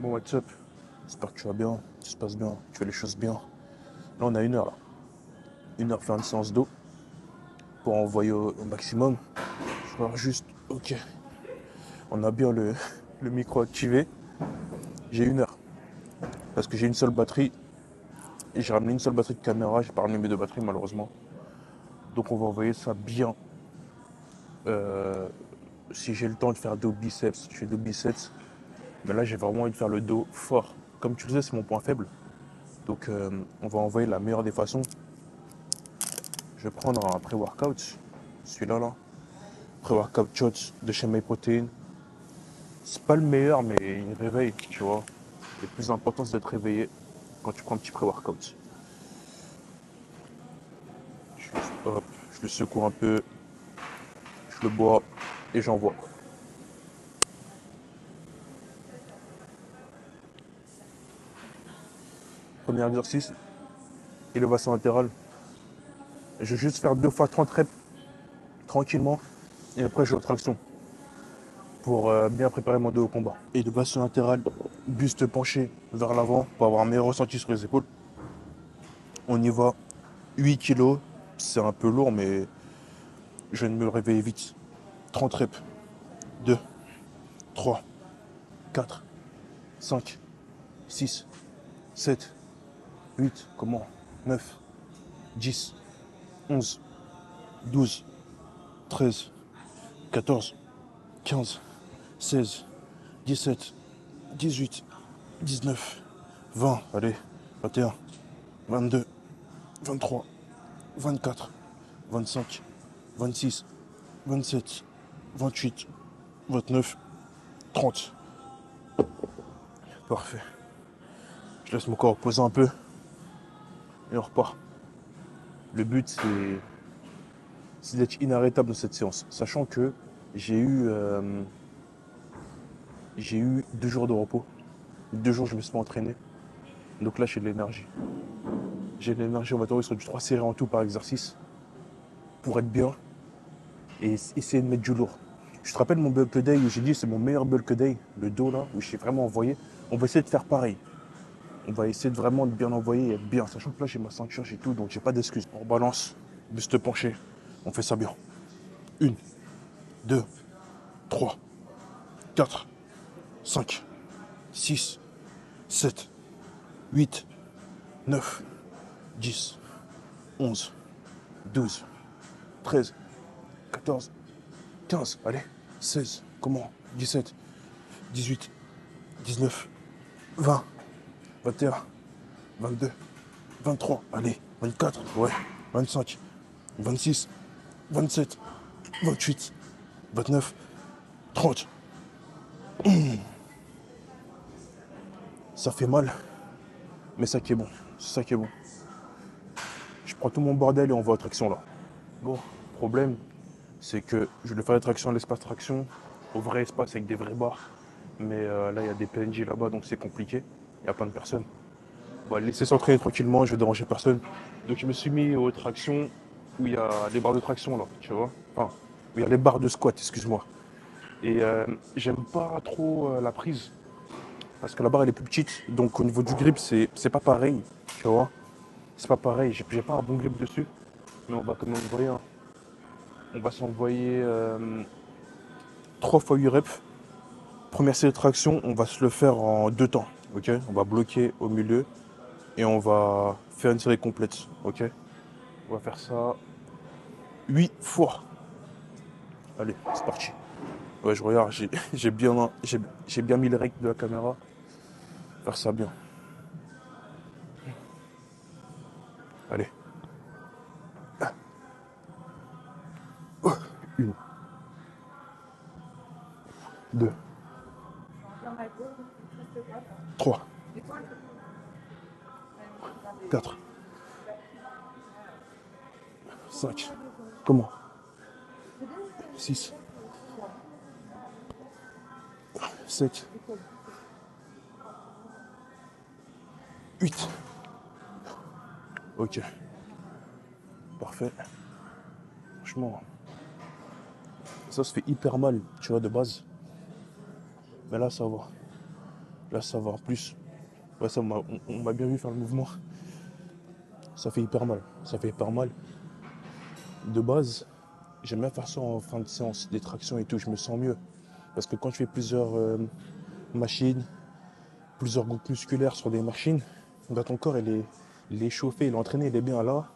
Bon, what's up? J'espère que tu vas bien, tout se passe bien, tu fais les choses bien. Là, on a 1 heure, là. 1 heure faire une séance d'eau pour envoyer au maximum. Je vais voir juste, ok. On a bien le micro activé. J'ai 1 heure. Parce que j'ai une seule batterie. Et j'ai ramené une seule batterie de caméra. J'ai pas ramené mes deux batteries, malheureusement. Donc, on va envoyer ça bien. Euh, si j'ai le temps de faire dos biceps, je fais dos biceps. Mais là, j'ai vraiment envie de faire le dos fort. Comme tu le sais, c'est mon point faible. Donc, on va envoyer la meilleure des façons. Je vais prendre un pré-workout. Celui-là, là. Pré-workout shots de chez MyProtein. C'est pas le meilleur, mais il réveille, tu vois. Le plus important, c'est d'être réveillé quand tu prends un petit pré-workout. Hop, je le secoue un peu, je le bois et j'envoie. Premier exercice, élévation latérale. Je vais juste faire 2 fois 30 reps tranquillement et après je vais aux tractions pour bien préparer mon dos au combat. Élévation latérale, buste penché vers l'avant pour avoir un meilleur ressenti sur les épaules. On y va. 8 kilos, c'est un peu lourd, mais je viens de me réveiller vite. 30 reps. 2, 3, 4, 5, 6, 7, 8, comment 9, 10, 11, 12, 13, 14, 15, 16, 17, 18, 19, 20, allez, 21, 22, 23, 24, 25, 26, 27, 28, 29, 30. Parfait. Je laisse mon corps reposer un peu et on repart. Le but, c'est d'être inarrêtable dans cette séance, sachant que j'ai eu, euh, j'ai eu 2 jours de repos. 2 jours, je me suis pas entraîné. Donc là, j'ai de l'énergie. J'ai de l'énergie, on va tomber sur du 3 séries en tout par exercice pour être bien et essayer de mettre du lourd. Je te rappelle mon bulk day où j'ai dit c'est mon meilleur bulk day, le dos là, où j'ai vraiment envoyé. On va essayer de faire pareil. On va essayer de vraiment bien envoyer et être bien. Sachant que là, j'ai ma ceinture, j'ai tout, donc j'ai pas d'excuses. On balance, buste penché. On fait ça bien. 1, 2, 3, 4, 5, 6, 7, 8, 9, 10, 11, 12, 13, 14, 15, allez, 16, comment 17, 18, 19, 20, 21, 22, 23, allez, 24, ouais, 25, 26, 27, 28, 29, 30. Ça fait mal, mais ça qui est bon, c'est ça qui est bon. Je prends tout mon bordel et on va aux tractions là. Bon, problème, c'est que je vais faire les tractions à l'espace traction, au vrai espace avec des vrais barres. Mais là, il y a des PNJ là-bas, donc c'est compliqué. Il y a plein de personnes. On va le laisser s'entraîner tranquillement, je vais déranger personne. Donc je me suis mis aux tractions où il y a les barres de traction là, tu vois. Enfin, où il y a les barres de squat, excuse-moi. Et j'aime pas trop la prise, parce que la barre elle est plus petite, donc au niveau du grip, c'est pas pareil, tu vois. C'est pas pareil, j'ai pas un bon grip dessus. Mais on va quand même envoyer On va s'envoyer 3 fois 8 reps. Première série de traction, on va se le faire en 2 temps. Ok. On va bloquer au milieu et on va faire une série complète. Ok. On va faire ça 8 fois. Allez, c'est parti. Ouais, je regarde, j'ai bien mis le rec de la caméra. Faire ça bien. Allez. 1, 2, 3, 4, 5. Comment 6, 7, 8. Ok. Parfait. Franchement, ça se fait hyper mal, tu vois, de base. Mais là, ça va. Là, ça va. En plus, ouais, ça, on m'a bien vu faire le mouvement. Ça fait hyper mal. Ça fait hyper mal. De base, j'aime bien faire ça en fin de séance, des tractions et tout. Je me sens mieux. Parce que quand je fais plusieurs machines, plusieurs groupes musculaires sur des machines, bah, ton corps, il est échauffé, il est entraîné, il est bien là.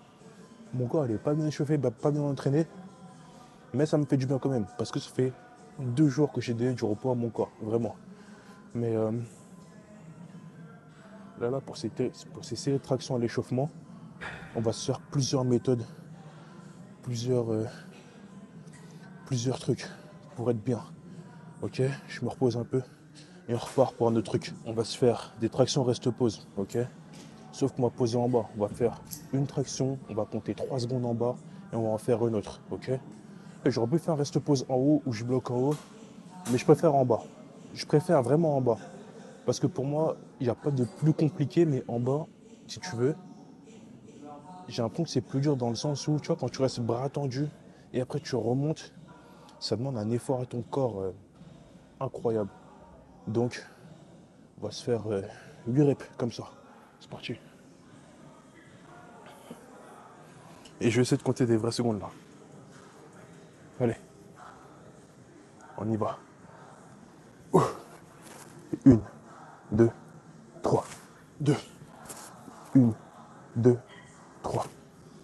Mon corps, il est pas bien échauffé, bah, pas bien entraîné. Mais ça me fait du bien quand même. Parce que ça fait 2 jours que j'ai donné du repos à mon corps. Vraiment. Mais là, pour ces séries de tractions à l'échauffement, on va se faire plusieurs méthodes, plusieurs, plusieurs trucs pour être bien. Ok, je me repose un peu et on repart pour un autre truc. On va se faire des tractions reste-pause. Ok, sauf qu'on va poser en bas. On va faire une traction, on va compter 3 secondes en bas et on va en faire une autre. Ok, et j'aurais pu faire un reste-pause en haut où je bloque en haut, mais je préfère en bas. Je préfère vraiment en bas. Parce que pour moi, il n'y a pas de plus compliqué, mais en bas, si tu veux, j'ai l'impression que c'est plus dur dans le sens où, tu vois, quand tu restes bras tendus et après tu remontes, ça demande un effort à ton corps incroyable. Donc, on va se faire 8 reps comme ça. C'est parti. Et je vais essayer de compter des vraies secondes là. Allez, on y va. Une, deux, trois, deux, une, deux, trois,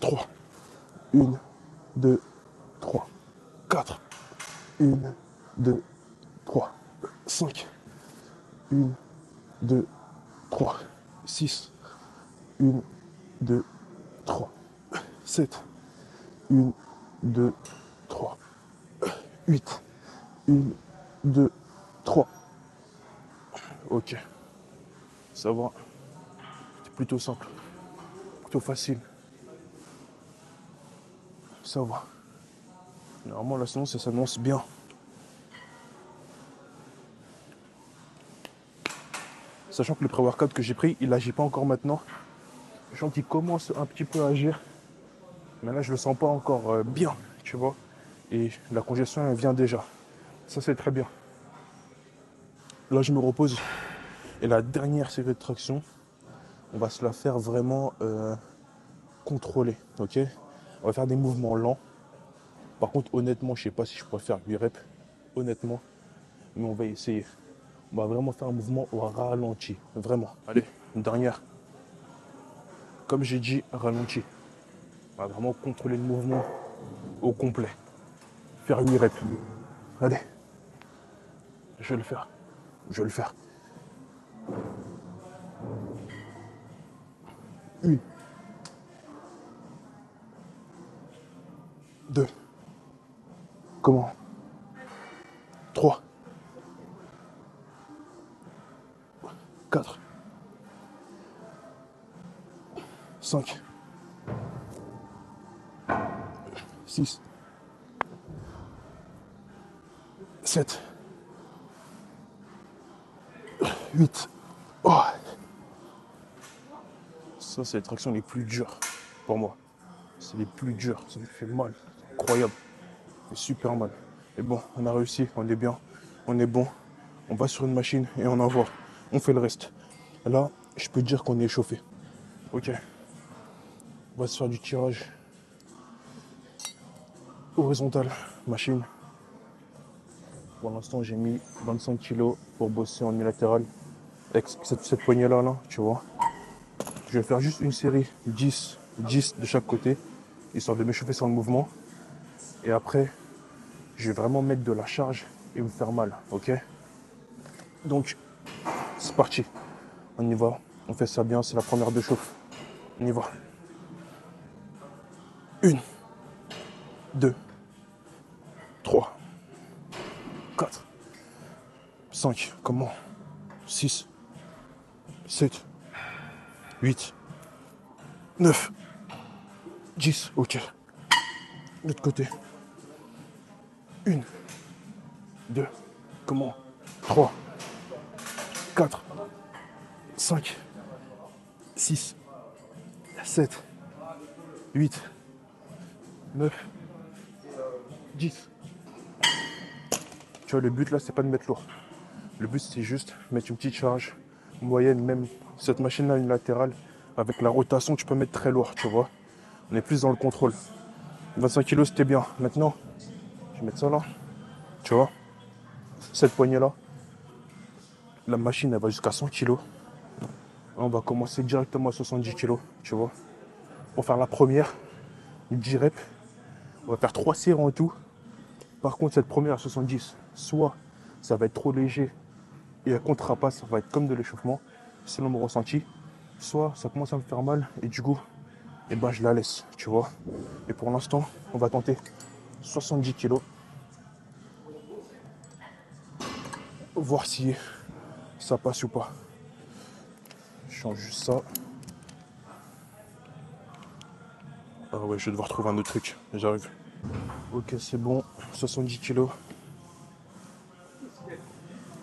trois, une, deux, trois, quatre, une, deux, trois, cinq, une, deux, trois, six, une, deux, trois, sept, une, deux, trois, huit, une, deux, trois. Ok, ça va. C'est plutôt simple, plutôt facile. Ça va. Normalement, la séance, ça s'annonce bien. Sachant que le pré-workout que j'ai pris, il n'agit pas encore maintenant. Je sens qu'il commence un petit peu à agir. Mais là, je le sens pas encore bien, tu vois. Et la congestion, elle vient déjà. Ça, c'est très bien. Là, je me repose. Et la dernière série de traction, on va se la faire vraiment contrôlée, ok. On va faire des mouvements lents. Par contre, honnêtement, je sais pas si je pourrais faire 8 reps. Honnêtement. Mais on va essayer. On va vraiment faire un mouvement au ralenti. Vraiment. Allez, une dernière. Comme j'ai dit, ralenti. On va vraiment contrôler le mouvement au complet. Faire 8 reps. Allez. Je vais le faire. Je vais le faire. Une. Deux. Comment? Trois. Quatre. Cinq. Six. Sept. Huit. Oh. Ça, c'est les tractions les plus dures pour moi. C'est les plus dures. Ça me fait mal. C'est incroyable. Ça fait super mal. Et bon, on a réussi. On est bien. On est bon. On va sur une machine et on envoie. On fait le reste. Là, je peux dire qu'on est échauffé. Ok. On va se faire du tirage horizontal. Machine. Pour l'instant, j'ai mis 25 kilos pour bosser en unilatéral. Avec cette poignée-là, là, tu vois. Je vais faire juste une série 10 de chaque côté, histoire de m'échauffer sur le mouvement. Et après, je vais vraiment mettre de la charge et me faire mal, ok. Donc, c'est parti. On y va. On fait ça bien, c'est la première de chauffe. On y va. Une, deux, trois, quatre, cinq. Comment? Six, sept, huit, neuf, 10. Ok. De l'autre côté. Une, deux. Comment? Trois, quatre, cinq, six, sept, huit, neuf, 10. Tu vois, le but là, c'est pas de mettre lourd. Le but, c'est juste mettre une petite charge moyenne, même cette machine-là unilatérale, avec la rotation, tu peux mettre très lourd, tu vois. On est plus dans le contrôle. 25 kg, c'était bien. Maintenant, je vais mettre ça là, tu vois. Cette poignée-là, la machine, elle va jusqu'à 100 kg. On va commencer directement à 70 kg, tu vois. Pour faire la première, 10 reps, on va faire 3 séries en tout. Par contre, cette première à 70, soit ça va être trop léger et à contre-pas, ça va être comme de l'échauffement, selon mon ressenti. Soit ça commence à me faire mal et du coup, et ben je la laisse, tu vois. Et pour l'instant, on va tenter 70 kg. Voir si ça passe ou pas. Je change juste ça. Ah ouais, je vais devoir trouver un autre truc. J'arrive. Ok, c'est bon. 70 kg.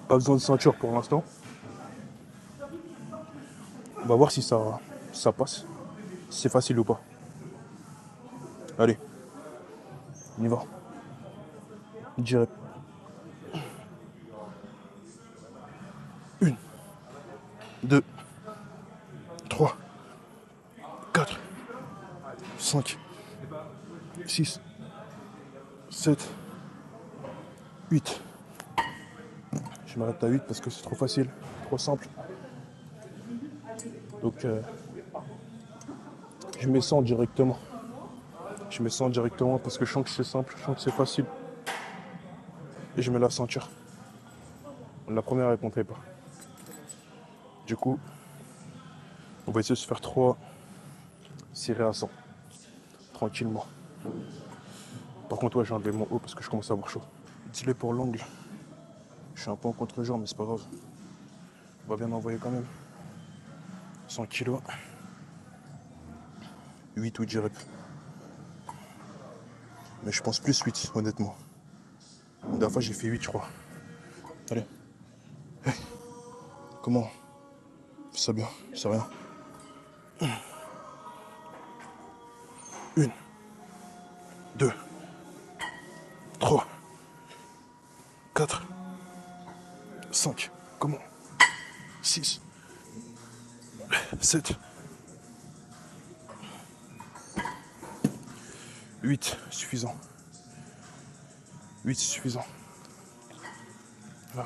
Pas besoin de ceinture pour l'instant. On va voir si ça passe. Si c'est facile ou pas. Allez, on y va. Direct. 1, 2, 3, 4, 5, 6, 7, 8. Je m'arrête à 8 parce que c'est trop facile, trop simple. Donc je mets 100 directement. Je mets 100 directement parce que je sens que c'est simple, je sens que c'est facile. Et je mets la ceinture. La première, elle comptait pas. Du coup, on va essayer de se faire 3 séries à 100. Tranquillement. Par contre, ouais, j'ai enlevé mon haut parce que je commence à avoir chaud. Dis-le pour l'angle. Je suis un peu en contre-genre, mais c'est pas grave. On va bien envoyer quand même. 100 kg. 8 ou 10 reps. Mais je pense plus 8, honnêtement. La dernière fois, j'ai fait 8, je crois. Allez. Hey. Comment? Fais ça bien, c'est rien. 1, 2, 3, 4, 5. Comment? 6, 7, 8, suffisant. 8, c'est suffisant. Là.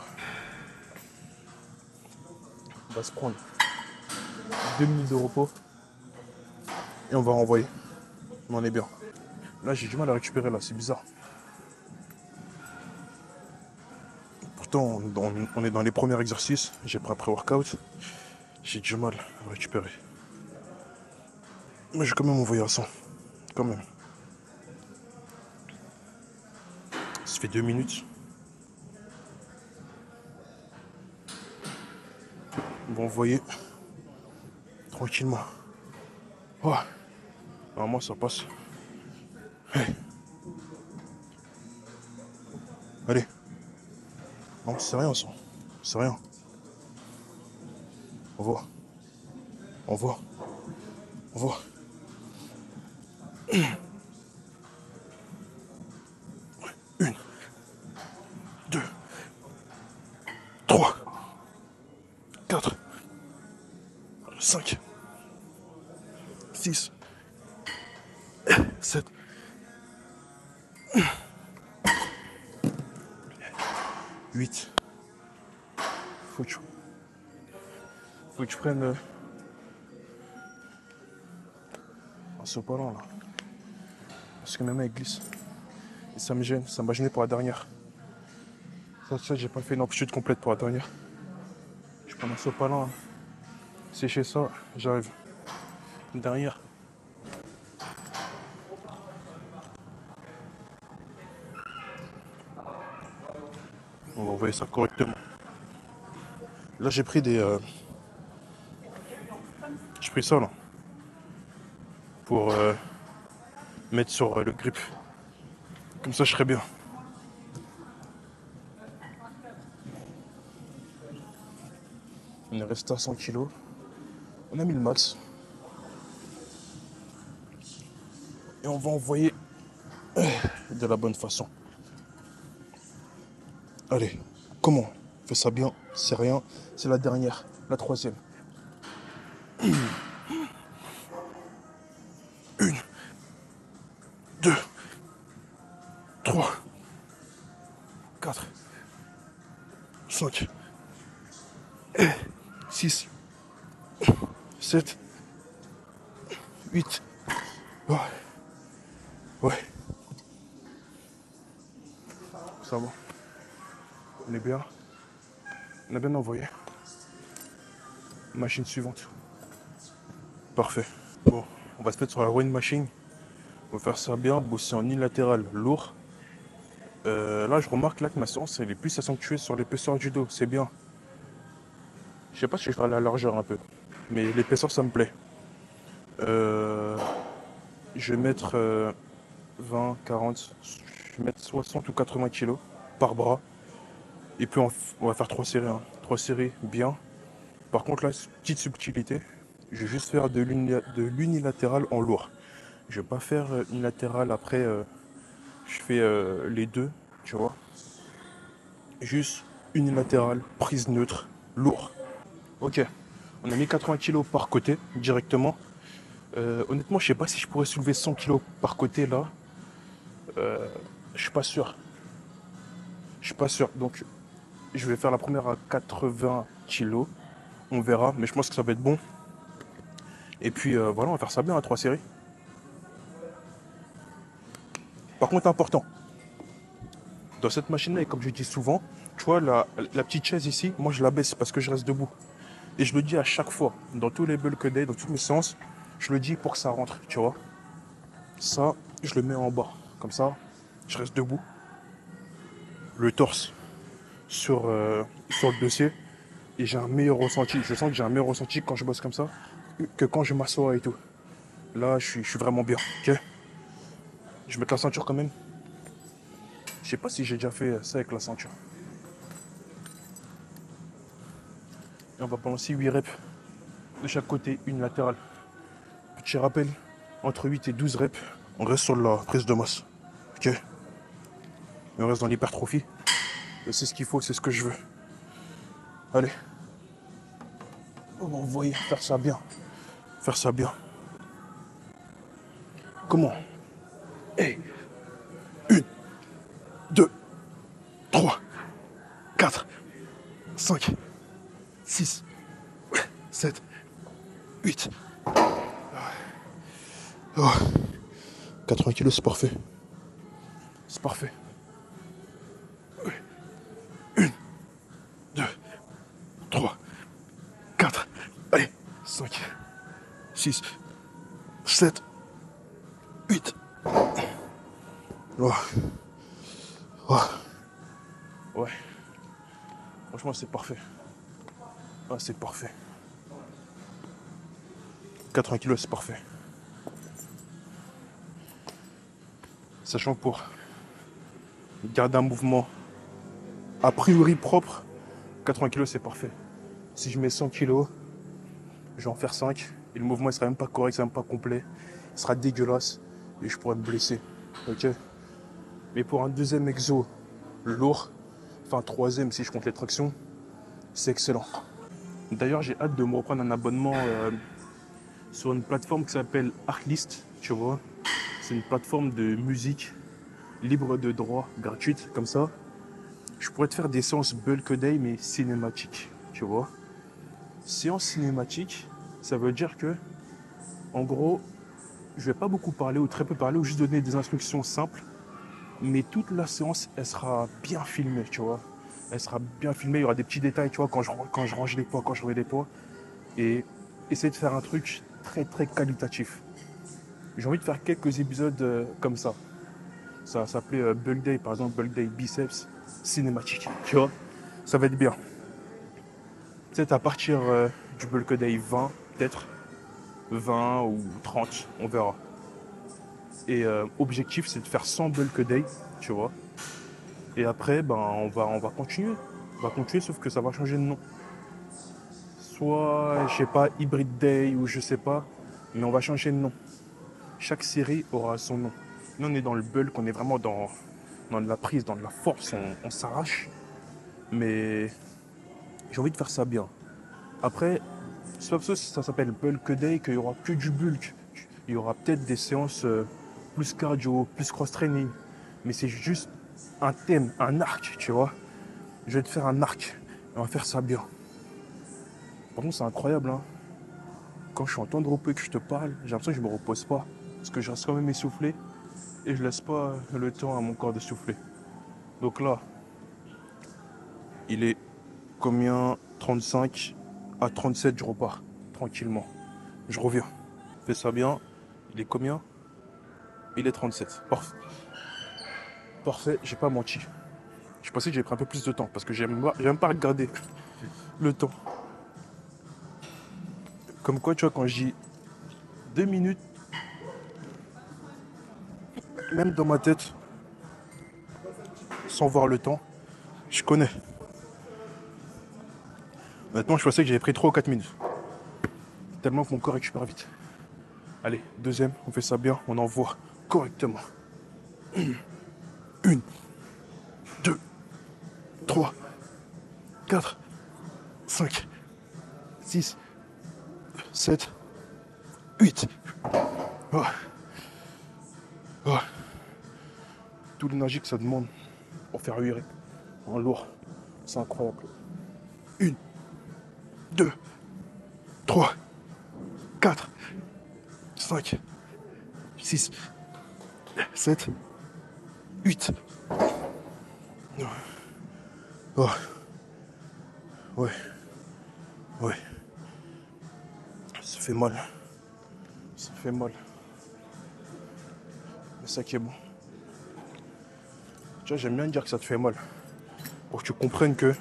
On va se prendre 2 minutes de repos et on va renvoyer. On est bien. Là, j'ai du mal à récupérer, là, c'est bizarre. Pourtant, on est dans les premiers exercices. J'ai pris après workout. J'ai du mal à récupérer. Mais je vais quand même envoyer à 100. Quand même. Ça fait 2 minutes. On va envoyer tranquillement. Oh. Normalement, ça passe. Hey. Allez. Non, c'est rien, ça. C'est rien. On voit. On voit. On voit. 1, 2, 3, 4, 5, 6, 7, 8. Faut que je prenne un sopalin là. Parce que mes mains elles glissent. Et ça me gêne. Ça m'a gêné pour la dernière. Ça, j'ai pas fait une amplitude complète pour la dernière. Je prends un sopalin. Sécher ça, j'arrive. Derrière. On va envoyer ça correctement. Là, j'ai pris des. J'ai pris ça là. Pour mettre sur le grip. Comme ça, je serai bien. On est resté à 100 kg. On a mis le max. Et on va envoyer de la bonne façon. Allez, comment? Fais ça bien, c'est rien. C'est la dernière, la troisième. 2, 3, 4, 5, 6, 7, 8. Ouais. Ouais. Ça va. On est bien. On a bien envoyé. Machine suivante. Parfait. Bon, on va se mettre sur la rowing machine. On va faire ça bien, bosser en unilatéral lourd. Là, je remarque là que ma séance elle est plus accentuée sur l'épaisseur du dos. C'est bien. Je sais pas si je vais faire la largeur un peu, mais l'épaisseur ça me plaît. Euh, je vais mettre 20, 40, je vais mettre 60 ou 80 kilos par bras. Et puis on va faire 3 séries. Hein. 3 séries bien. Par contre là, petite subtilité, je vais juste faire de l'unilatéral en lourd. Je vais pas faire unilatéral après je fais les deux, tu vois. Juste unilatéral, prise neutre, lourd. Ok, on a mis 80 kilos par côté directement. Honnêtement, je sais pas si je pourrais soulever 100 kilos par côté là. Je suis pas sûr. Je suis pas sûr. Donc, je vais faire la première à 80 kilos. On verra, mais je pense que ça va être bon. Et puis voilà, on va faire ça bien à 3 séries. Par contre, important, dans cette machine-là, et comme je dis souvent, tu vois, la petite chaise ici, moi je la baisse parce que je reste debout. Et je le dis à chaque fois, dans tous les bulk day, dans toutes mes séances, je le dis pour que ça rentre, tu vois. Ça, je le mets en bas. Comme ça, je reste debout. Le torse sur le dossier. Et j'ai un meilleur ressenti. Je sens que j'ai un meilleur ressenti quand je bosse comme ça que quand je m'assois et tout. Là, je suis vraiment bien. Ok. Je mets la ceinture quand même. Je sais pas si j'ai déjà fait ça avec la ceinture. Et on va prendre aussi 8 reps de chaque côté, une latérale. Petit rappel, entre 8 et 12 reps, on reste sur la prise de masse. Ok. Et on reste dans l'hypertrophie. Et c'est ce qu'il faut, c'est ce que je veux. Allez. On va envoyer, faire ça bien. Faire ça bien. Comment? Et 1, 2, 3, 4, 5, 6, 7, 8. Oh. 80 kilos, c'est parfait. C'est parfait. 2, 3, 4, allez, 5, 6, 7, 8. Oh. Oh. Ouais. Franchement, c'est parfait. Ah, c'est parfait. 80 kilos, c'est parfait. Sachant que pour garder un mouvement a priori propre, 80 kilos, c'est parfait. Si je mets 100 kilos, je vais en faire 5. Et le mouvement ne sera même pas correct, il sera même pas complet. Il sera dégueulasse. Et je pourrais me blesser. Ok. Mais pour un deuxième exo lourd, enfin troisième si je compte les tractions, c'est excellent. D'ailleurs, j'ai hâte de me reprendre un abonnement sur une plateforme qui s'appelle Artlist, tu vois. C'est une plateforme de musique libre de droit, gratuite, comme ça. Je pourrais te faire des séances bulk day, mais cinématiques, tu vois. Séance cinématique, ça veut dire que, en gros, je vais pas beaucoup parler ou très peu parler ou juste donner des instructions simples, mais toute la séance, elle sera bien filmée, tu vois. Elle sera bien filmée, il y aura des petits détails, tu vois, quand je range les poids, quand je remets les poids. Et essayer de faire un truc très très qualitatif. J'ai envie de faire quelques épisodes comme ça. Ça s'appelait Bulk Day, par exemple, Bulk Day Biceps cinématique, tu vois. Ça va être bien. Peut-être à partir du Bulk Day 20, peut-être 20 ou 30, on verra. Et objectif, c'est de faire 100 Bulk Day, tu vois. Et après, ben, on va continuer. On va continuer, sauf que ça va changer de nom. Soit, je sais pas, Hybrid Day ou je sais pas, mais on va changer de nom. Chaque série aura son nom. Nous, on est dans le bulk, on est vraiment dans de la prise, dans de la force, on s'arrache. Mais J'ai envie de faire ça bien. Après, c'est pas parce que ça s'appelle bulk day qu'il y aura que du bulk. Il y aura peut-être des séances plus cardio, plus cross-training. Mais c'est juste un thème, un arc, tu vois. Je vais te faire un arc. Et on va faire ça bien. Par contre, c'est incroyable, hein. Quand je suis en temps de repos et que je te parle, j'ai l'impression que je me repose pas. Parce que je reste quand même essoufflé. Et je laisse pas le temps à mon corps de souffler. Donc là, il est combien? 35 à 37, je repars. Tranquillement. Je reviens. Fais ça bien. Il est combien? Il est 37. Parfait. Parfait, j'ai pas menti. Je pensais que j'avais pris un peu plus de temps parce que j'aime pas regarder le temps. Comme quoi, tu vois, quand je dis 2 minutes, même dans ma tête, sans voir le temps, je connais. Maintenant, je pensais que j'avais pris 3 ou 4 minutes. Tellement que mon corps récupère vite. Allez, deuxième, on fait ça bien, on envoie correctement. 1, 2, 3, 4, 5, 6, 7, 8. Oh. Oh. Toute l'énergie que ça demande pour faire 8 reps en lourd, c'est incroyable. 1, 2, 3, 4, 5, 6, 7, 8. Oh. Ouais. Ouais. Ça fait mal. Ça fait mal. Mais ça qui est bon. Tu vois, j'aime bien dire que ça te fait mal. Pour que tu comprennes que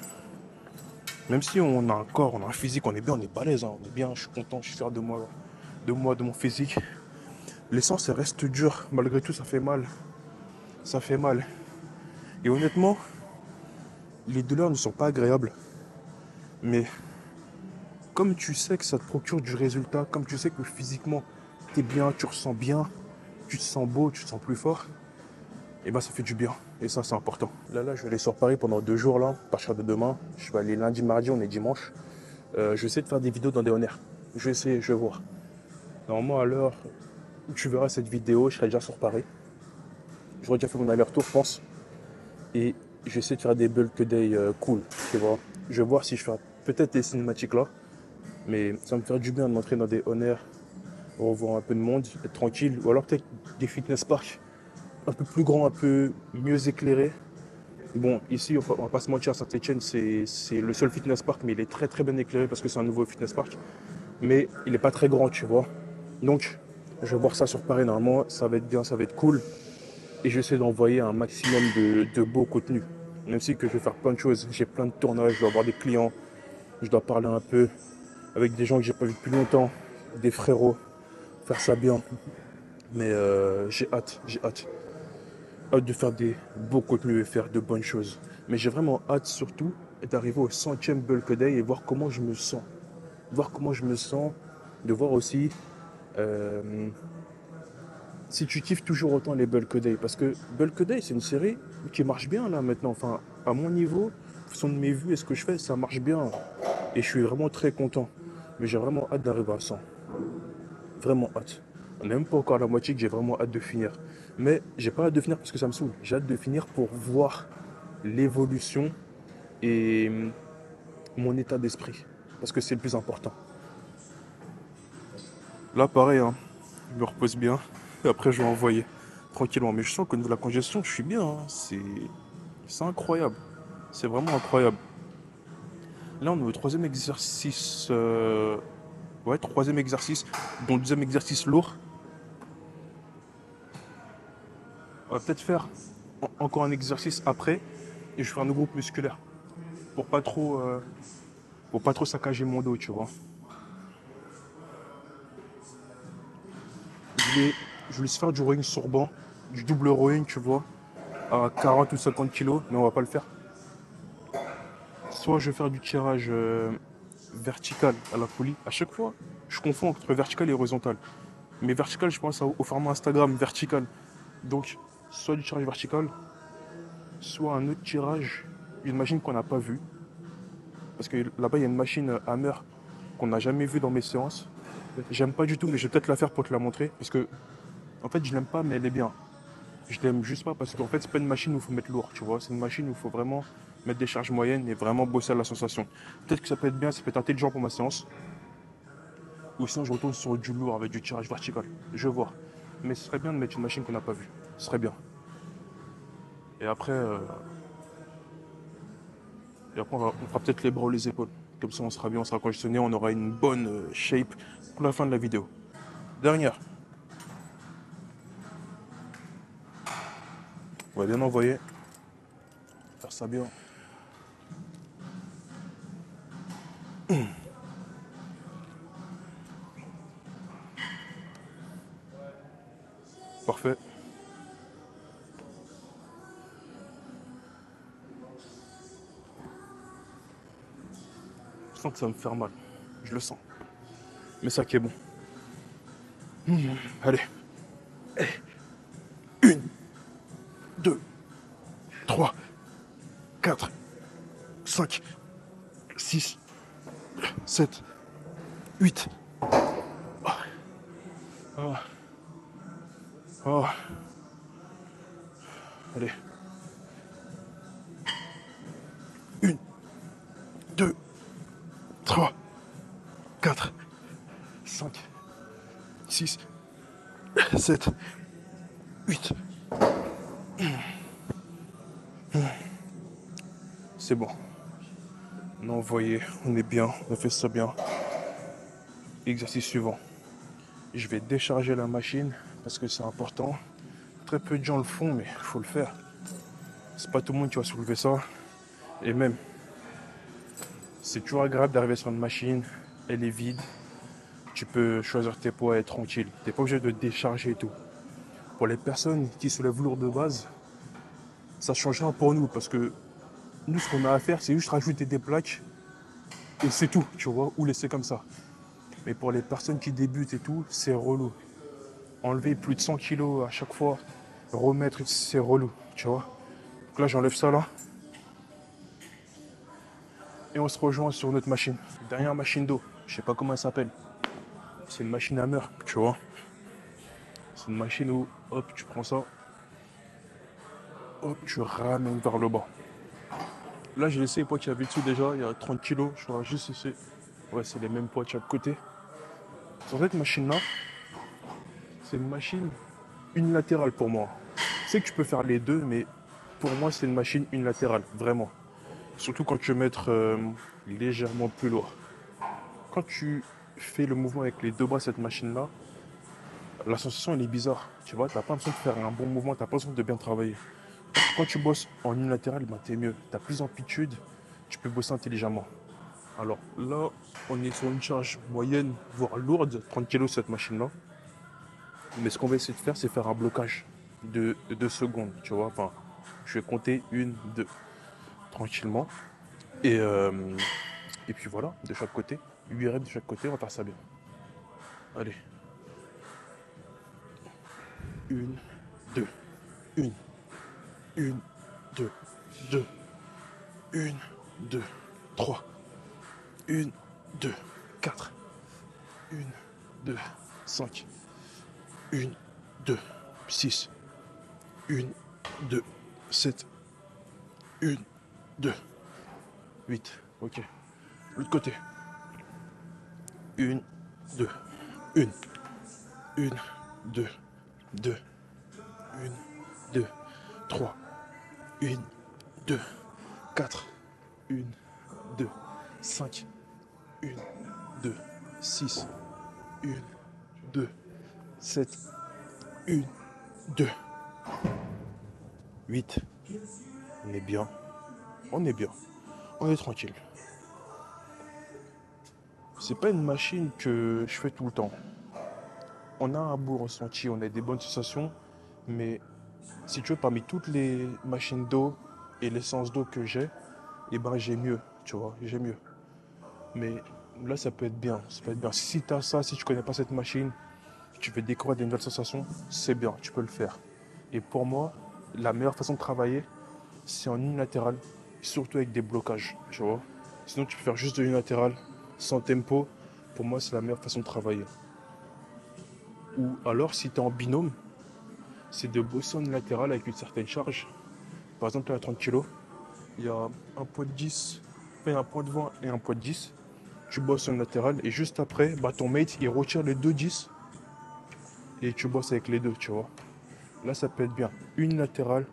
même si on a un corps, on a un physique, on est bien, on est balèze, hein, on est bien, je suis content, je suis fier de moi, de mon physique. L'essence, elle reste dure. Malgré tout, ça fait mal. Ça fait mal. Et honnêtement, les douleurs ne sont pas agréables. Mais comme tu sais que ça te procure du résultat, comme tu sais que physiquement, t'es bien, tu ressens bien, tu te sens beau, tu te sens plus fort, et ben ça fait du bien. Et ça, c'est important. Là, je vais aller sur Paris pendant 2 jours, là, à partir de demain. Je vais aller lundi, mardi, on est dimanche. Je vais essayer de faire des vidéos dans des honneurs. Je vais essayer, je vais voir. Normalement, à l'heure où tu verras cette vidéo, je serai déjà sur Paris. J'aurais déjà fait mon aller-retour, je pense. Et je vais essayer de faire des bulk day cool, tu vois. Je vais voir si je fais peut-être des cinématiques là. Mais ça me ferait du bien de m'entraîner dans des honneurs, revoir un peu de monde, être tranquille. Ou alors peut-être des fitness parks un peu plus grands, un peu mieux éclairés. Bon, ici, on va pas se mentir, à Saint-Etienne, c'est le seul fitness park, mais il est très très bien éclairé parce que c'est un nouveau fitness park. Mais il n'est pas très grand, tu vois. Donc, je vais voir ça sur Paris, normalement, ça va être bien, ça va être cool. Et j'essaie d'envoyer un maximum de beaux contenus. Même si que je vais faire plein de choses, j'ai plein de tournages, je dois avoir des clients, je dois parler un peu avec des gens que j'ai pas vu depuis longtemps, des frérots, faire ça bien. Mais j'ai hâte, j'ai hâte. Hâte de faire des beaux contenus et faire de bonnes choses. Mais j'ai vraiment hâte surtout d'arriver au 100e Bulk Day et voir comment je me sens. Voir comment je me sens, de voir aussi euh, si tu kiffes toujours autant les Bulk Day. Parce que Bulk Day, c'est une série qui marche bien là maintenant. Enfin, à mon niveau, en fonction de mes vues et ce que je fais, ça marche bien. Et je suis vraiment très content. Mais j'ai vraiment hâte d'arriver à 100. Vraiment hâte. On n'est même pas encore à la moitié que j'ai vraiment hâte de finir. Mais j'ai pas hâte de finir parce que ça me saoule. J'ai hâte de finir pour voir l'évolution et mon état d'esprit. Parce que c'est le plus important. Là, pareil, hein, je me repose bien. Et après, je vais envoyer tranquillement. Mais je sens qu'au niveau de la congestion, je suis bien, hein. C'est incroyable. C'est vraiment incroyable. Là, on est au troisième exercice. Ouais, troisième exercice. Dont le deuxième exercice lourd. On va peut-être faire encore un exercice après. Et je ferai un autre groupe musculaire. Pour pas trop, pour pas trop saccager mon dos, tu vois. Je vais, je vais laisser faire du rowing sur banc. Du double rowing, tu vois. À 40 ou 50 kilos. Mais on va pas le faire. Soit je vais faire du tirage vertical à la poulie. À chaque fois, je confonds entre vertical et horizontal. Mais vertical, je pense au format Instagram vertical. Donc, soit du tirage vertical, soit un autre tirage, une machine qu'on n'a pas vue. parce que là-bas, il y a une machine Hammer qu'on n'a jamais vue dans mes séances. J'aime pas du tout, mais je vais peut-être la faire pour te la montrer. Parce que, en fait, je l'aime pas, mais elle est bien. Je l'aime juste pas parce qu'en fait, c'est pas une machine où il faut mettre lourd, tu vois. C'est une machine où il faut vraiment mettre des charges moyennes et vraiment bosser à la sensation. Peut-être que ça peut être bien, ça peut être intelligent pour ma séance. Ou sinon, je retourne sur du lourd avec du tirage vertical. Je vais voir. Mais ce serait bien de mettre une machine qu'on n'a pas vue. Ce serait bien. Et après, on fera peut-être les bras ou les épaules. Comme ça, on sera bien, on sera conditionné, on aura une bonne shape pour la fin de la vidéo. Dernière. On va bien envoyer. Faire ça bien. Parfait. Je sens que ça va me faire mal. Je le sens. Mais ça qui est bon. Allez. 1, 2, 3, 4, 5, 6, 7, 8. Ah. Ah. Allez. 1, 2, 3, 4, 5, 6, 7, 8. C'est bon. On a envoyé, on est bien, on a fait ça bien. Exercice suivant. Je vais décharger la machine parce que c'est important. Très peu de gens le font, mais il faut le faire. C'est pas tout le monde qui va soulever ça. Et même, c'est toujours agréable d'arriver sur une machine, elle est vide. Tu peux choisir tes poids et être tranquille. T'es pas obligé de décharger et tout. Pour les personnes qui soulèvent lourd de base, ça changera pour nous parce que nous, ce qu'on a à faire, c'est juste rajouter des plaques et c'est tout, tu vois, ou laisser comme ça. Mais pour les personnes qui débutent et tout, c'est relou. Enlever plus de 100 kilos à chaque fois, remettre, c'est relou, tu vois. Donc là, j'enlève ça là. Et on se rejoint sur notre machine. Dernière machine d'eau, je sais pas comment elle s'appelle. C'est une machine Hammer, tu vois. C'est une machine où, hop, tu prends ça, hop, tu ramènes vers le bas. Là, j'ai laissé les poids qu'il y avait dessus déjà, il y a 30 kilos, je vois juste ici. Ouais, c'est les mêmes poids de chaque côté. Sur cette machine-là, c'est une machine unilatérale pour moi. Je sais que tu peux faire les deux, mais pour moi, c'est une machine unilatérale, vraiment. Surtout quand tu veux mettre légèrement plus lourd. Quand tu fais le mouvement avec les deux bras, cette machine-là, la sensation, elle est bizarre. Tu vois, tu n'as pas l'impression de faire un bon mouvement, tu n'as pas l'impression de bien travailler. Quand tu bosses en unilatéral, ben, t'es mieux. Tu as plus d'amplitude, tu peux bosser intelligemment. Alors là, on est sur une charge moyenne, voire lourde, 30 kg cette machine-là. Mais ce qu'on va essayer de faire, c'est faire un blocage de 2 secondes, tu vois. Enfin, je vais compter 1, 2, tranquillement. Et, euh, et puis voilà, de chaque côté. 8 reps de chaque côté, on va faire ça bien. Allez. 1, 2, 1, 1, 2, 2, 1, 2, 3, 1, 2, 4, 1, 2, 5, 1, 2, 6, 1, 2, 7, 1, 2, 8. Ok. L'autre côté. 1, 2, 1, 1, 2, 2, 1, 2, 3, 1, 2, 4, 1, 2, 5, 1, 2, 6, 1, 2, 7, 1, 2, 8. On est bien. On est bien. On est tranquille. C'est pas une machine que je fais tout le temps. On a un beau ressenti, on a des bonnes sensations, mais si tu veux, parmi toutes les machines d'eau et l'essence d'eau que j'ai, eh ben j'ai mieux, tu vois, j'ai mieux. Mais là, ça peut être bien, ça peut être bien. Si tu as ça, si tu connais pas cette machine, tu veux découvrir des nouvelles sensations, c'est bien, tu peux le faire. Et pour moi, la meilleure façon de travailler, c'est en unilatéral, surtout avec des blocages, tu vois. Sinon, tu peux faire juste de l'unilatéral, sans tempo. Pour moi, c'est la meilleure façon de travailler. Ou alors, si tu es en binôme, c'est de bosser en unilatéral avec une certaine charge. Par exemple, là, à 30 kg, il y a un poids de 10, enfin, un poids de 20 et un poids de 10. Tu bosses en latéral et juste après, bah, ton mate, il retire les deux 10 et tu bosses avec les deux, tu vois. Là, ça peut être bien. Une latérale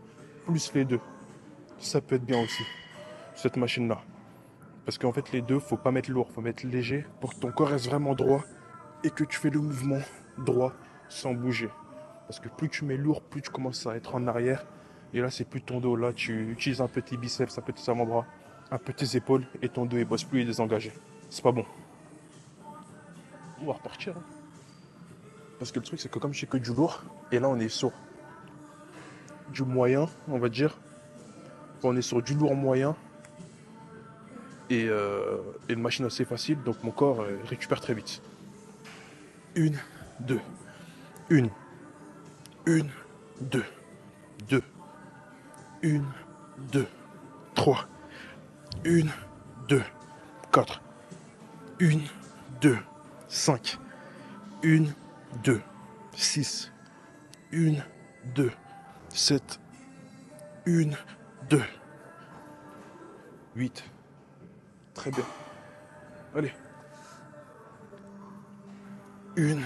plus les deux. Ça peut être bien aussi, cette machine-là. Parce qu'en fait, les deux, faut pas mettre lourd, faut mettre léger pour que ton corps reste vraiment droit et que tu fais le mouvement droit sans bouger. Parce que plus tu mets lourd, plus tu commences à être en arrière. Et là, c'est plus ton dos. Là, tu utilises un peu tes biceps, un peu tes avant-bras, un peu tes épaules et ton dos, il bosse plus, il est désengagé. C'est pas bon. On va repartir. Hein. Parce que le truc, c'est que comme je fais que du lourd, et là, on est sur du moyen, on va dire. On est sur du lourd moyen et une machine assez facile, donc mon corps récupère très vite. Une, deux, une, deux, deux, une, deux, trois, une, deux, quatre, une, deux, cinq, une, deux, six, une, deux, sept, une, deux, huit. Très bien. Allez. Une,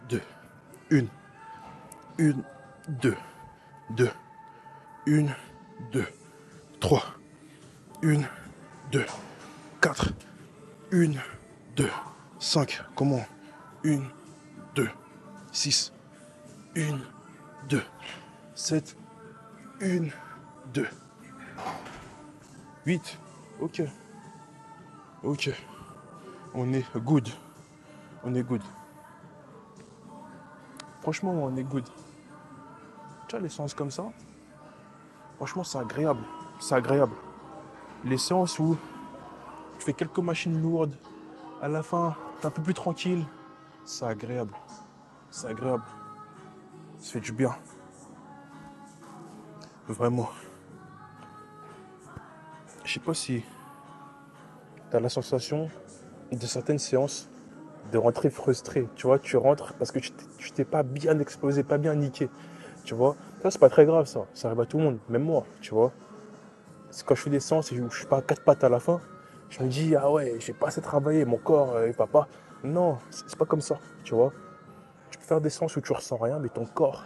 deux, une, deux, deux, une, deux, trois, une, deux, quatre, une, deux, cinq, comment? Une, deux, six, une, deux, sept, une, deux, huit. Ok, ok. On est good. On est good. Franchement, on est good. Tu vois, les séances comme ça, franchement, c'est agréable. C'est agréable. Les séances où tu fais quelques machines lourdes, à la fin, t'es un peu plus tranquille, c'est agréable. C'est agréable. Ça fait du bien. Vraiment. Je sais pas si t'as la sensation de certaines séances de rentrer frustré. Tu vois, tu rentres parce que tu t'es pas bien explosé, pas bien niqué. Tu vois, ça c'est pas très grave ça. Ça arrive à tout le monde, même moi, tu vois. C'est quand je fais des séances et je suis pas à quatre pattes à la fin, je me dis, ah ouais, j'ai pas assez travaillé, mon corps, papa. Non, c'est pas comme ça, tu vois. Tu peux faire des séances où tu ressens rien, mais ton corps,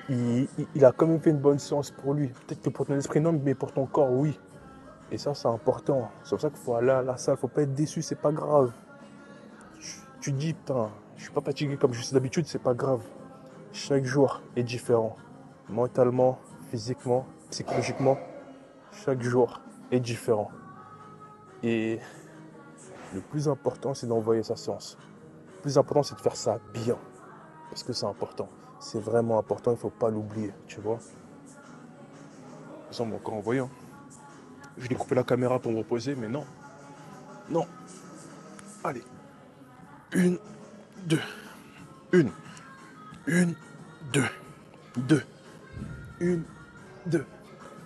il a quand même fait une bonne séance pour lui. Peut-être que pour ton esprit, non, mais pour ton corps, oui. Et ça, c'est important. C'est pour ça qu'il faut aller à la salle, faut pas être déçu, c'est pas grave. Tu te dis, putain, je suis pas fatigué comme je suis d'habitude, c'est pas grave. Chaque jour est différent. Mentalement, physiquement, psychologiquement, chaque jour est différent. Et le plus important, c'est d'envoyer sa séance. Le plus important, c'est de faire ça bien. Parce que c'est important. C'est vraiment important, il ne faut pas l'oublier, tu vois. Ça m'a encore envoyé. Hein. Je vais couper la caméra pour me reposer, mais non. Non. Allez. Une, deux. Une. Une, deux. Deux. Une, deux.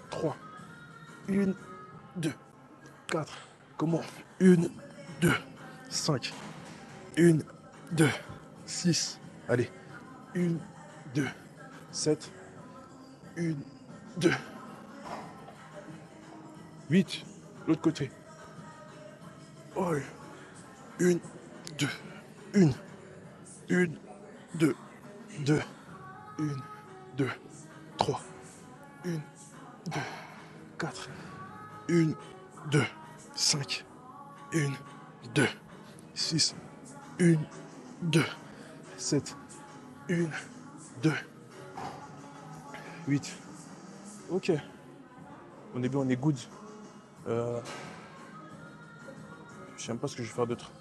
Trois. Une, deux. Quatre. Comment? Une, deux. Cinq. Une, deux. Six. Allez. Une, deux. Sept. Une, deux. 8. L'autre côté. Oh. Une, deux. Une. Une, deux. Deux. Une, deux. Trois. Une, deux. Quatre. Une, deux. Cinq. Une, deux. Six. Une, deux. Sept. Une, deux. 8. Ok. On est bien, on est good. Je sais même pas ce que je vais faire d'autre.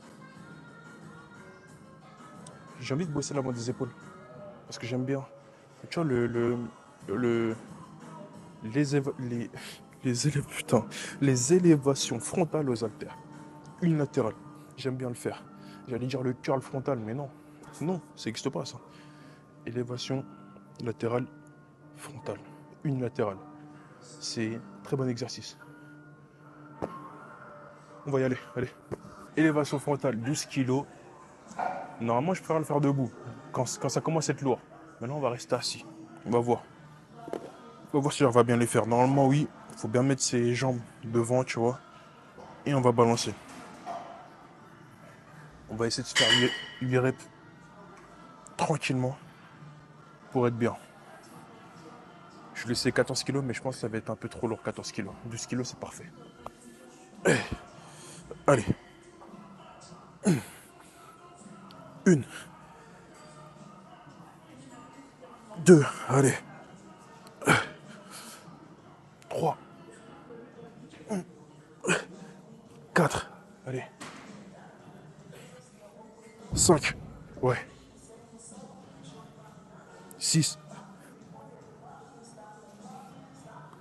J'ai envie de bosser la moitié des épaules. Parce que j'aime bien. Tu vois, le, les, putain, les élévations frontales aux haltères. Unilatérales. J'aime bien le faire. J'allais dire le curl frontal, mais non. Non, ça n'existe pas, ça. Élévation latérale frontale. Unilatérale. C'est un très bon exercice. On va y aller, allez. Élévation frontale, 12 kilos. Normalement, je préfère le faire debout, quand ça commence à être lourd. Maintenant, on va rester assis. On va voir. On va voir si on va bien les faire. Normalement, oui. Il faut bien mettre ses jambes devant, tu vois. Et on va balancer. On va essayer de se faire 8 reps tranquillement pour être bien. Je laissais 14 kilos, mais je pense que ça va être un peu trop lourd, 14 kilos. 12 kilos, c'est parfait. Allez. Une. Deux. Allez. Trois. Quatre. Allez. 5. Ouais. 6.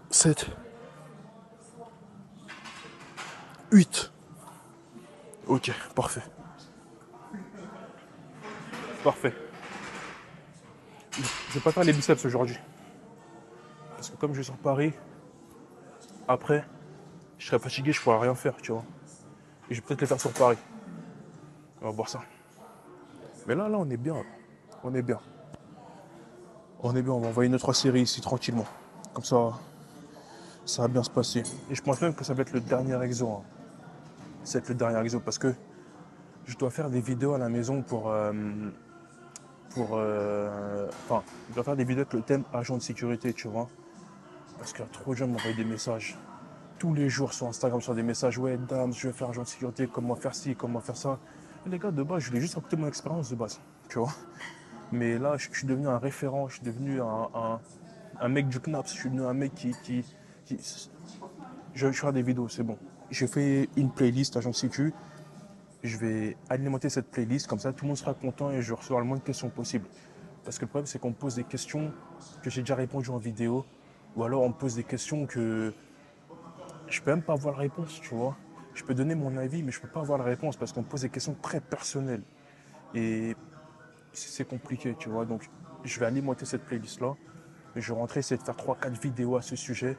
7. 8. Ok, parfait. Parfait. Je vais pas faire les biceps aujourd'hui. Parce que comme je vais sur Paris, après, je serai fatigué, je pourrai rien faire, tu vois. Et je vais peut-être les faire sur Paris. On va voir ça. Mais là, on est bien. On est bien. On est bien, on va envoyer notre série ici tranquillement. Comme ça va bien se passer. Et je pense même que ça va être le dernier exo. Hein. Ça va être le dernier exo parce que je dois faire des vidéos à la maison enfin, je dois faire des vidéos avec le thème agent de sécurité, tu vois. Parce qu'il y a trop de gens qui m'envoient des messages. Tous les jours sur Instagram, sur des messages. Ouais, dame, je vais faire agent de sécurité, comment faire ci, comment faire ça. Et les gars, de base, je voulais juste raconter mon expérience de base, tu vois. Mais là, je suis devenu un référent, je suis devenu un mec du CNAPS, je suis devenu un mec qui je vais faire des vidéos, c'est bon. J'ai fait une playlist agent de sécu. Je vais alimenter cette playlist, comme ça tout le monde sera content et je recevoir le moins de questions possible. Parce que le problème, c'est qu'on me pose des questions que j'ai déjà répondu en vidéo, ou alors on me pose des questions que je peux même pas avoir la réponse, tu vois. Je peux donner mon avis, mais je peux pas avoir la réponse parce qu'on me pose des questions très personnelles. Et c'est compliqué, tu vois. Donc, je vais alimenter cette playlist-là. Je vais rentrer, essayer de faire 3-4 vidéos à ce sujet.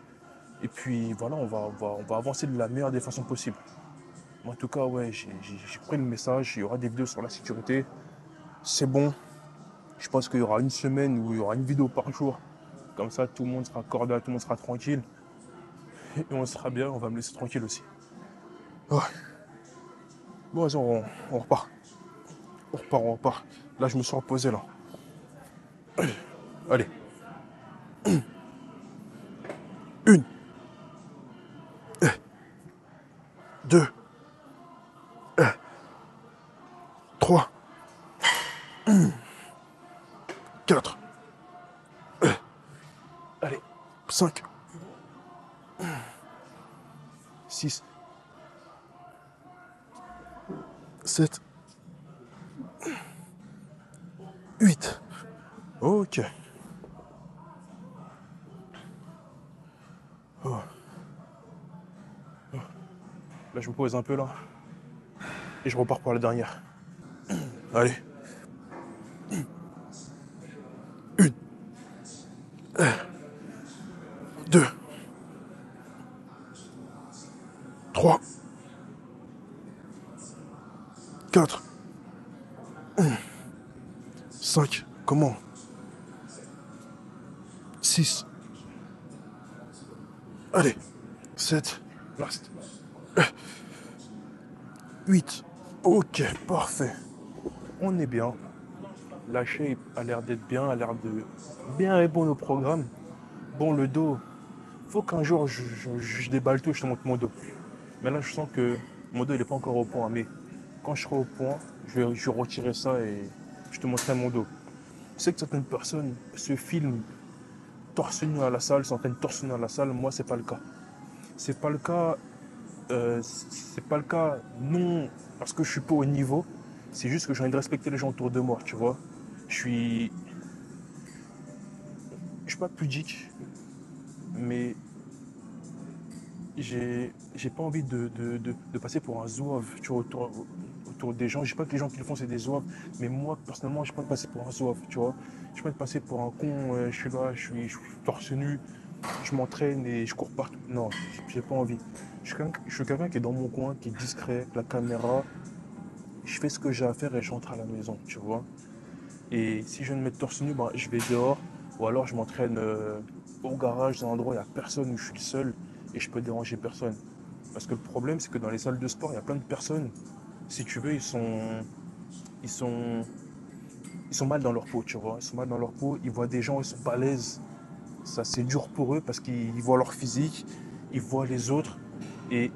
Et puis, voilà, on va avancer de la meilleure des façons possibles. En tout cas, ouais, j'ai pris le message. Il y aura des vidéos sur la sécurité. C'est bon. Je pense qu'il y aura une semaine où il y aura une vidéo par jour. Comme ça, tout le monde sera cordial, tout le monde sera tranquille. Et on sera bien, on va me laisser tranquille aussi. Ouais. Bon, vas-y, on repart. On repart. Là, je me suis reposé, là. Allez. Une, deux, trois, quatre. Allez. 5, 6, 7, 8. Ok. Oh. Là, je me pose un peu, là. Et je repars pour la dernière. Allez. Une, deux, trois, quatre, 5. Comment? 6. Allez. 7. Last. 8. Ok, parfait. On est bien. La shape a l'air d'être bien, a l'air de bien répondre au programme. Bon, le dos, faut qu'un jour je déballe tout, je te montre mon dos. Mais là, je sens que mon dos, il n'est pas encore au point. Mais quand je serai au point, je vais retirer ça et je te montrerai mon dos. Je sais que certaines personnes se filment torse nu à la salle, s'entraînent torse nu à la salle. Moi, c'est pas le cas. C'est pas le cas. C'est pas le cas, non, parce que je suis pas au niveau. C'est juste que j'ai envie de respecter les gens autour de moi, tu vois. Je suis. Je suis pas pudique, mais j'ai pas envie de passer pour un zouave, tu vois, autour des gens. Je sais pas que les gens qui le font, c'est des zouaves, mais moi, personnellement, je pas de passer pour un zouave, tu vois. Je pas de passer pour un con, je suis là, je suis torse nu, je m'entraîne et je cours partout. Non, j'ai pas envie. Je suis quelqu'un qui est dans mon coin, qui est discret, la caméra, je fais ce que j'ai à faire et je rentre à la maison, tu vois. Et si je viens de mettre torse nu, ben, je vais dehors, ou alors je m'entraîne au garage, dans un endroit où il n'y a personne, où je suis le seul, et je peux déranger personne. Parce que le problème, c'est que dans les salles de sport, il y a plein de personnes, si tu veux, ils sont, ils sont mal dans leur peau, tu vois. Ils sont mal dans leur peau, ils voient des gens, ils sont pas à l'aise. Ça, c'est dur pour eux parce qu'ils voient leur physique, ils voient les autres, et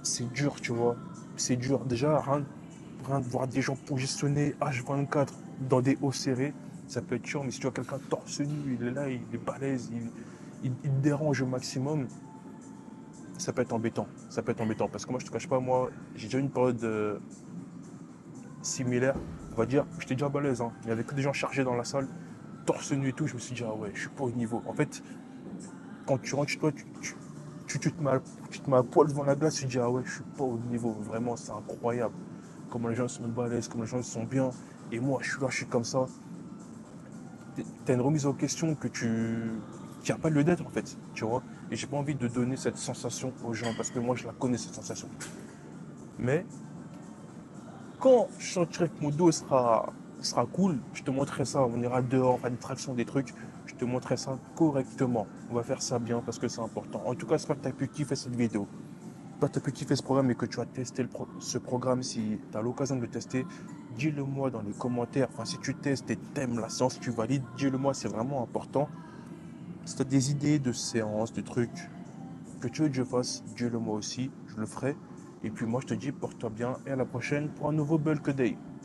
c'est dur, tu vois. C'est dur. Déjà, rien de voir des gens positionnés H24 dans des hauts serrés, ça peut être chiant, mais si tu vois quelqu'un torse nu, il est là, il est balèze, il te dérange au maximum, ça peut être embêtant. Ça peut être embêtant. Parce que moi, je te cache pas, moi, j'ai déjà eu une période similaire. On va dire, j'étais déjà balèze, hein. Il y avait que des gens chargés dans la salle, torse nu et tout. Je me suis dit, ah ouais, je suis pas au niveau. En fait, quand tu rentres chez toi, tu te mets à poil devant la glace, tu te dis, ah ouais, je suis pas au niveau. Vraiment, c'est incroyable. Comment les gens sont balèzes, comment les gens sont bien. Et moi, je suis là, je suis comme ça. T'as une remise en question qui n'a pas lieu d'être, en fait. Tu vois. Et j'ai pas envie de donner cette sensation aux gens parce que moi, je la connais, cette sensation. Mais quand je sentirai que mon dos sera cool, je te montrerai ça. On ira dehors, on fera des tractions, des trucs. Je te montrerai ça correctement. On va faire ça bien parce que c'est important. En tout cas, j'espère que tu as pu kiffer cette vidéo. Toi, tu as pu kiffer ce programme et que tu as testé ce programme. Si tu as l'occasion de le tester, dis-le moi dans les commentaires. Enfin, si tu testes et t'aimes la séance, tu valides, dis-le moi, c'est vraiment important. Si tu as des idées de séances, de trucs que tu veux que je fasse, dis-le moi aussi, je le ferai. Et puis moi, je te dis, porte-toi bien et à la prochaine pour un nouveau Bulk Day.